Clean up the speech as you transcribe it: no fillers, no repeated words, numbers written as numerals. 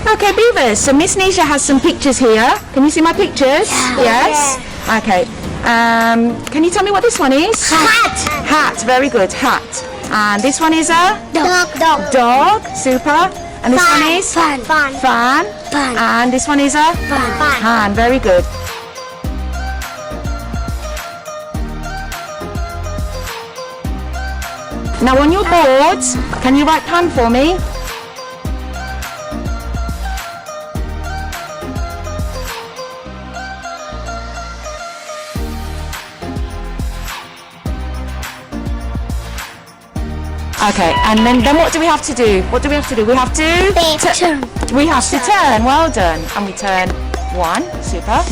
Okay, Beavers, so Miss Nisha has some pictures here. Can you see my pictures? Yes? Okay. Can you tell me what this one is? Hat. Hat, very good, hat. And this one is a? Dog. Dog, super. And this one is? Fan. Fan. And this one is a? Fan, very good. Now on your boards, can you write pan for me? Okay, and then what do we have to do? What do we have to do? We have to turn. We have to turn. Well done. And we turn 1, super.